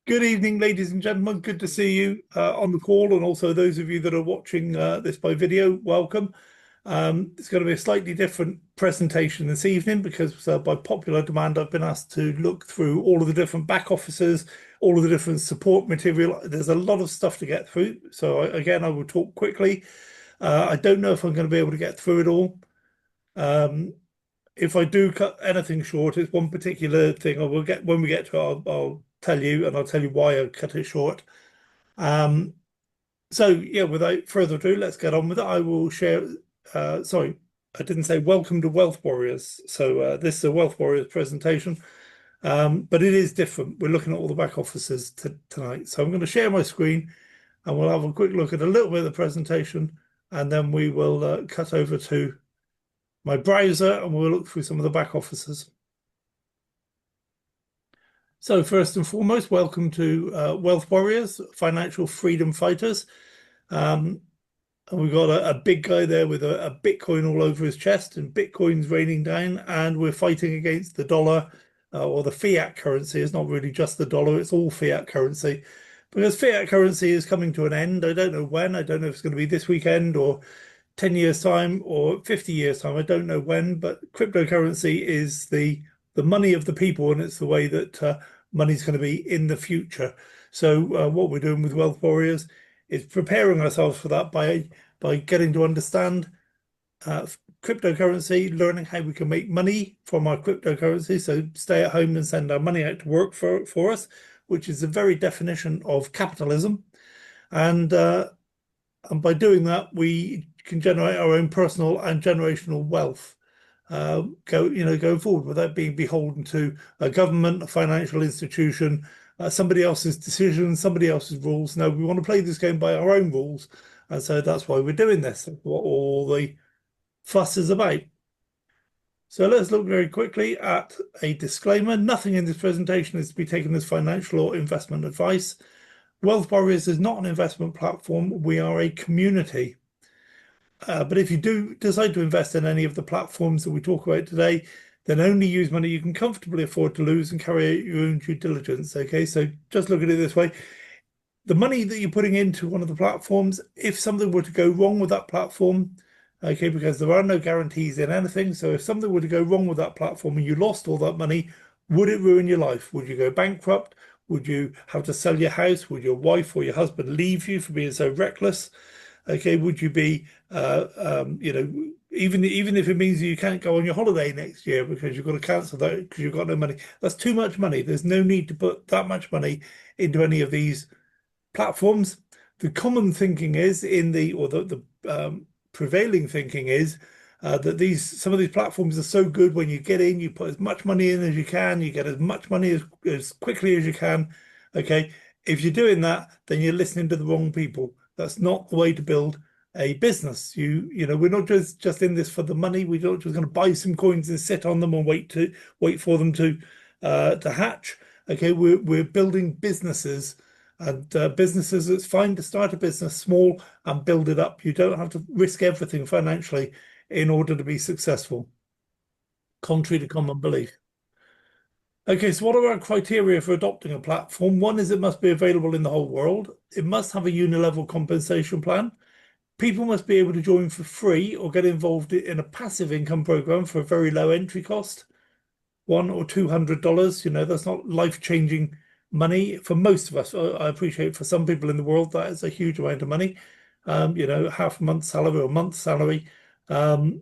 Good evening, ladies and gentlemen. Good to see you on the call, and also those of you that are watching this by video, welcome. It's going to be a slightly different presentation this evening because by popular demand, I've been asked to look through all of the different back offices, all of the different support material. There's a lot of stuff to get through. So again, I will talk quickly. I don't know if I'm going to be able to get through it all. If I do cut anything short, it's one particular thing I will get when we get to it, I'll tell you, and I'll tell you why I cut it short. So yeah, without further ado, let's get on with it. I will share. Sorry, I didn't say welcome to Wealth Warriors. So this is a Wealth Warriors presentation, but it is different. We're looking at all the back offices tonight. So I'm going to share my screen, and we'll have a quick look at a little bit of the presentation, and then we will cut over to my browser and we'll look through some of the back offices. So first and foremost, welcome to Wealth Warriors, Financial Freedom Fighters. And we've got a big guy there with a Bitcoin all over his chest, and Bitcoin's raining down, and we're fighting against the dollar or the fiat currency. It's not really just the dollar, it's all fiat currency. Because fiat currency is coming to an end. I don't know when. I don't know if it's going to be this weekend or 10 years time or 50 years time. I don't know when, but cryptocurrency is the money of the people, and it's the way that money's going to be in the future. So what we're doing with Wealth Warriors is preparing ourselves for that by getting to understand cryptocurrency, learning how we can make money from our cryptocurrency. So stay at home and send our money out to work for us, which is the very definition of capitalism. And by doing that, we can generate our own personal and generational wealth, going forward without being beholden to a government, a financial institution, somebody else's decisions, somebody else's rules. No, we want to play this game by our own rules, and so that's why we're doing this. That's what all the fuss is about. So let's look very quickly at a disclaimer. Nothing in this presentation is to be taken as financial or investment advice. Wealth Warriors is not an investment platform. We are a community. But if you do decide to invest in any of the platforms that we talk about today, then only use money you can comfortably afford to lose and carry out your own due diligence. Okay, so just look at it this way. The money that you're putting into one of the platforms, if something were to go wrong with that platform, okay, because there are no guarantees in anything. So if something were to go wrong with that platform and you lost all that money, would it ruin your life? Would you go bankrupt? Would you have to sell your house? Would your wife or your husband leave you for being so reckless? Okay, would you be, even if it means you can't go on your holiday next year because you've got to cancel that because you've got no money? That's too much money. There's no need to put that much money into any of these platforms. The common thinking is the prevailing thinking is that some of these platforms are so good. When you get in, you put as much money in as you can, you get as much money as quickly as you can. Okay, if you're doing that, then you're listening to the wrong people. That's not the way to build a business. We're not just in this for the money. We're not just going to buy some coins and sit on them and wait for them to hatch. Okay, we're building businesses, and businesses, it's fine to start a business small and build it up. You don't have to risk everything financially in order to be successful, contrary to common belief. Okay, so what are our criteria for adopting a platform? One is it must be available in the whole world. It must have a unilevel compensation plan. People must be able to join for free or get involved in a passive income program for a very low entry cost, $100 or $200. That's not life-changing money for most of us. I appreciate for some people in the world that is a huge amount of money. Half a month's salary or a month's salary, but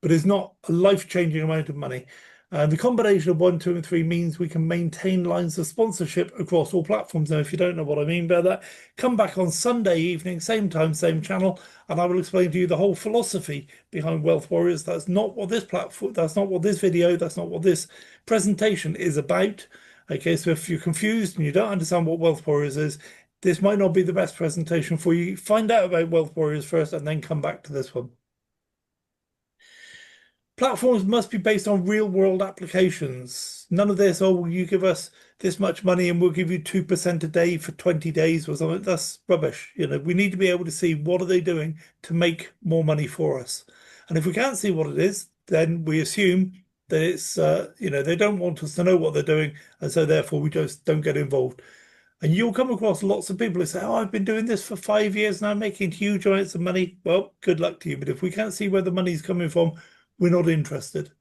it's not a life-changing amount of money. The combination of 1, 2, and 3 means we can maintain lines of sponsorship across all platforms. Now, if you don't know what I mean by that, come back on Sunday evening, same time, same channel, and I will explain to you the whole philosophy behind Wealth Warriors. That's not what this platform, that's not what this video, that's not what this presentation is about. Okay, so if you're confused and you don't understand what Wealth Warriors is, this might not be the best presentation for you. Find out about Wealth Warriors first and then come back to this one. Platforms must be based on real world applications. None of this, oh, will you give us this much money and we'll give you 2% a day for 20 days or something. That's rubbish. We need to be able to see what are they doing to make more money for us. And if we can't see what it is, then we assume that it's, they don't want us to know what they're doing. And so therefore we just don't get involved. And you'll come across lots of people who say, oh, I've been doing this for 5 years now, making huge amounts of money. Well, good luck to you. But if we can't see where the money's coming from, we're not interested.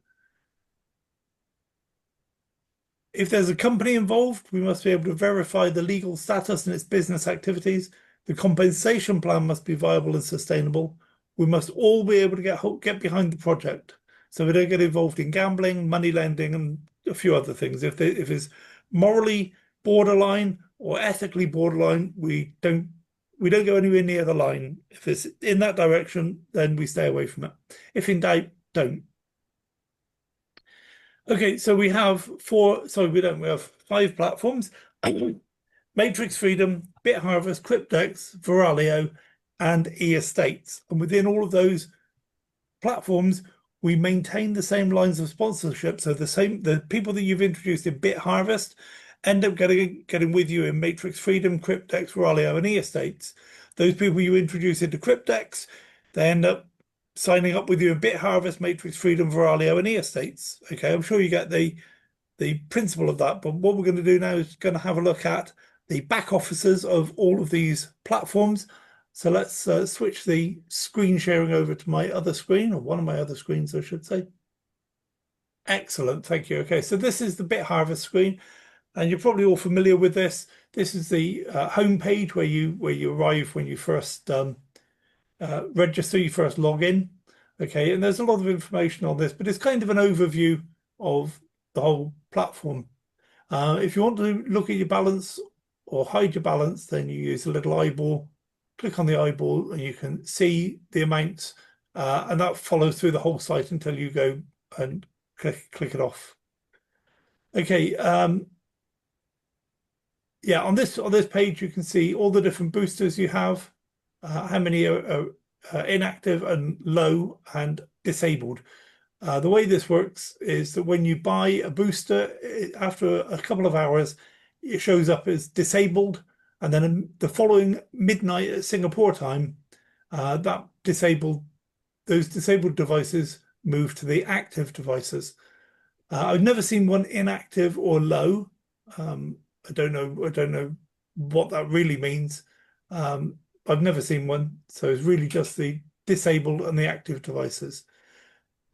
If there's a company involved, we must be able to verify the legal status and its business activities. The compensation plan must be viable and sustainable. We must all be able to get behind the project, so we don't get involved in gambling, money lending, and a few other things. If it's morally borderline or ethically borderline, we don't go anywhere near the line. If it's in that direction, then we stay away from it. If in doubt, don't. Okay, so we have we have 5 platforms: Matrix Freedom, BitHarvest, Cryptex, Veralio, and eEstates. And within all of those platforms, we maintain the same lines of sponsorship. So the people that you've introduced in BitHarvest end up getting with you in Matrix Freedom, Cryptex, Veralio, and eEstates. Those people you introduce into Cryptex, they end up signing up with you in BitHarvest, Matrix Freedom, Veralio, and eEstates. Okay, I'm sure you get the principle of that. But what we're going to do now is going to have a look at the back offices of all of these platforms. So let's switch the screen sharing over to my other screen, or one of my other screens, I should say. Excellent, thank you. Okay, so this is the BitHarvest screen, and you're probably all familiar with this. This is the home page where you arrive when you first register, you first log in. Okay, and there's a lot of information on this, but it's kind of an overview of the whole platform. If you want to look at your balance or hide your balance, then you use a little eyeball. Click on the eyeball and you can see the amounts, and that follows through the whole site until you go and click it off. Okay, yeah, on this page you can see all the different boosters you have, how many are inactive and low and disabled. The way this works is that when you buy a booster, after a couple of hours, it shows up as disabled, and then the following midnight at Singapore time, those disabled devices move to the active devices. I've never seen one inactive or low. I don't know what that really means. I've never seen one, so it's really just the disabled and the active devices.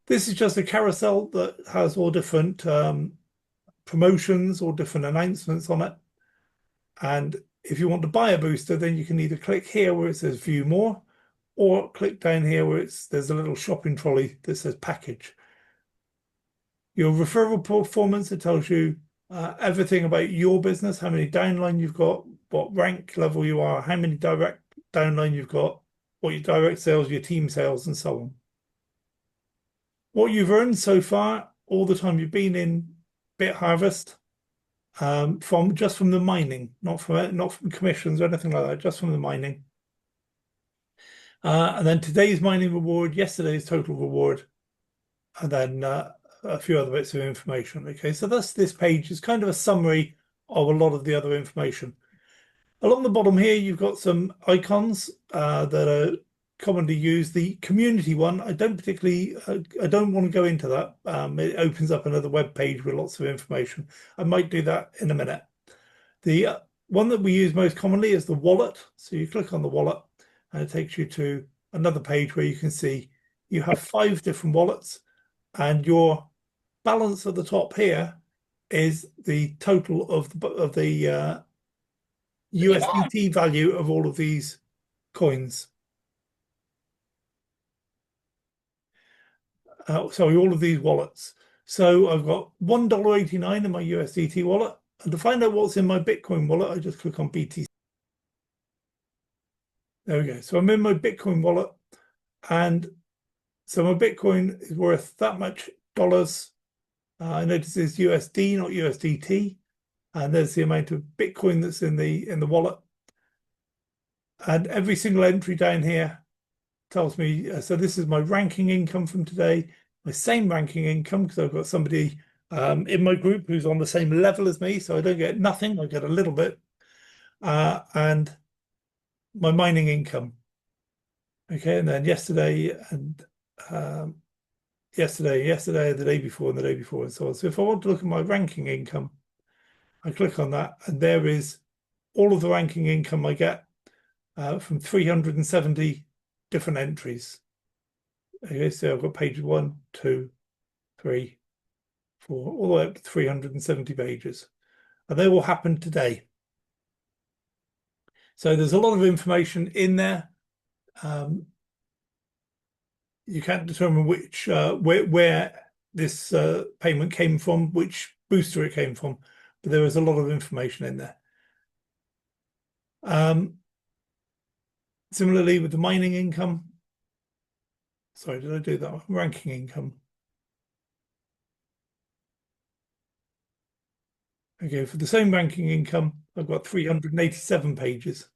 This is just a carousel that has all different promotions or different announcements on it. And if you want to buy a booster, then you can either click here where it says view more, or click down here where there's a little shopping trolley that says package. Your referral performance, it tells you everything about your business, how many downline you've got, what rank level you are, how many direct downline you've got, what your direct sales, your team sales, and so on. What you've earned so far, all the time you've been in BitHarvest, from the mining, not from commissions or anything like that, just from the mining. And then today's mining reward, yesterday's total reward, and then a few other bits of information. Okay, so this page is kind of a summary of a lot of the other information. Along the bottom here, you've got some icons that are commonly used. The community one, I don't want to go into that. It opens up another web page with lots of information. I might do that in a minute. The one that we use most commonly is the wallet. So you click on the wallet and it takes you to another page where you can see you have 5 different wallets, and your balance at the top here is the total of the USDT value of all of these coins. Sorry, all of these wallets. So I've got $1.89 in my USDT wallet. And to find out what's in my Bitcoin wallet, I just click on BTC. There we go. So I'm in my Bitcoin wallet. And so my Bitcoin is worth that much dollars. I notice it's USD, not USDT. And there's the amount of Bitcoin that's in the wallet. And every single entry down here tells me, so this is my ranking income from today, my same ranking income, because I've got somebody in my group who's on the same level as me, so I don't get nothing, I get a little bit, and my mining income. Okay, and then yesterday, the day before, and the day before, and so on. So if I want to look at my ranking income, I click on that, and there is all of the ranking income I get from 370 different entries. Okay, so I've got page 1, 2, 3, 4, all the way up to 370 pages. And they will happen today. So there's a lot of information in there. You can't determine which where this payment came from, which booster it came from, but there is a lot of information in there. Similarly with the mining income. Sorry, did I do that one? Ranking income. Okay, for the same ranking income, I've got 387 pages.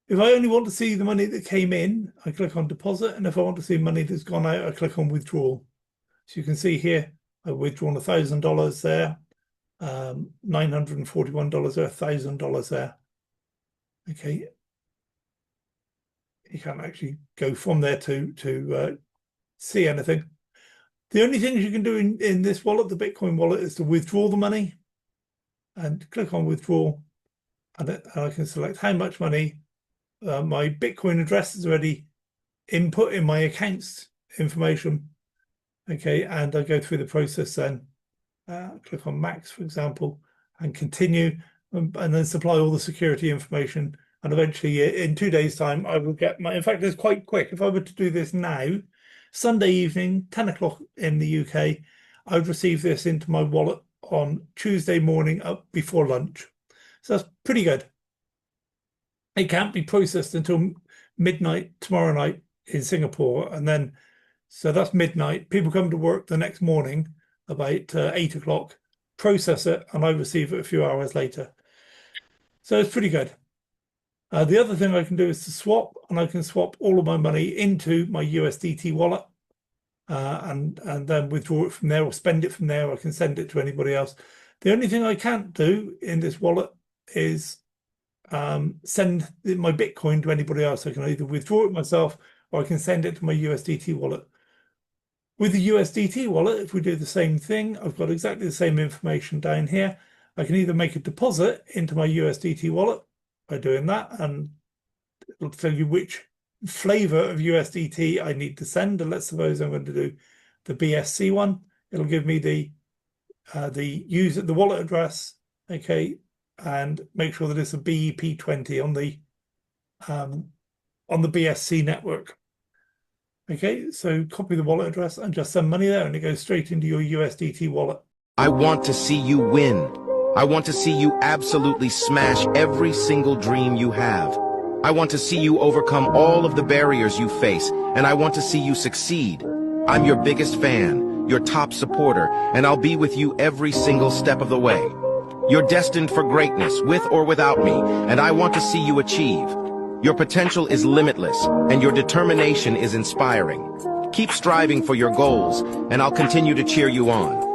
If I only want to see the money that came in, I click on deposit. And if I want to see money that's gone out, I click on withdrawal. So you can see here, I've withdrawn $1,000 there, $941 there, $1,000 there. Okay. You can't actually go from there to see anything. The only things you can do in this wallet, the Bitcoin wallet, is to withdraw the money and click on withdraw. And I can select how much money. My Bitcoin address is already input in my accounts information. Okay, and I go through the process then. Click on max, for example, and continue, and then supply all the security information. And eventually, in 2 days' time, I will get my. In fact, it's quite quick. If I were to do this now, Sunday evening, 10 o'clock in the UK, I would receive this into my wallet on Tuesday morning up before lunch. So that's pretty good. It can't be processed until midnight tomorrow night in Singapore. And then, so that's midnight. People come to work the next morning about 8 o'clock, process it, and I receive it a few hours later. So it's pretty good. The other thing I can do is to swap, and I can swap all of my money into my USDT wallet and then withdraw it from there or spend it from there. I can send it to anybody else. The only thing I can't do in this wallet is send my Bitcoin to anybody else. I can either withdraw it myself or I can send it to my USDT wallet. With the USDT wallet, if we do the same thing, I've got exactly the same information down here. I can either make a deposit into my USDT wallet by doing that, and it'll tell you which flavor of USDT I need to send. And let's suppose I'm going to do the BSC one. It'll give me the wallet address, okay, and make sure that it's a BEP20 on the BSC network. Okay, so copy the wallet address and just send money there, and it goes straight into your USDT wallet. I want to see you win. I want to see you absolutely smash every single dream you have. I want to see you overcome all of the barriers you face, and I want to see you succeed. I'm your biggest fan, your top supporter, and I'll be with you every single step of the way. You're destined for greatness, with or without me, and I want to see you achieve. Your potential is limitless, and your determination is inspiring. Keep striving for your goals, and I'll continue to cheer you on.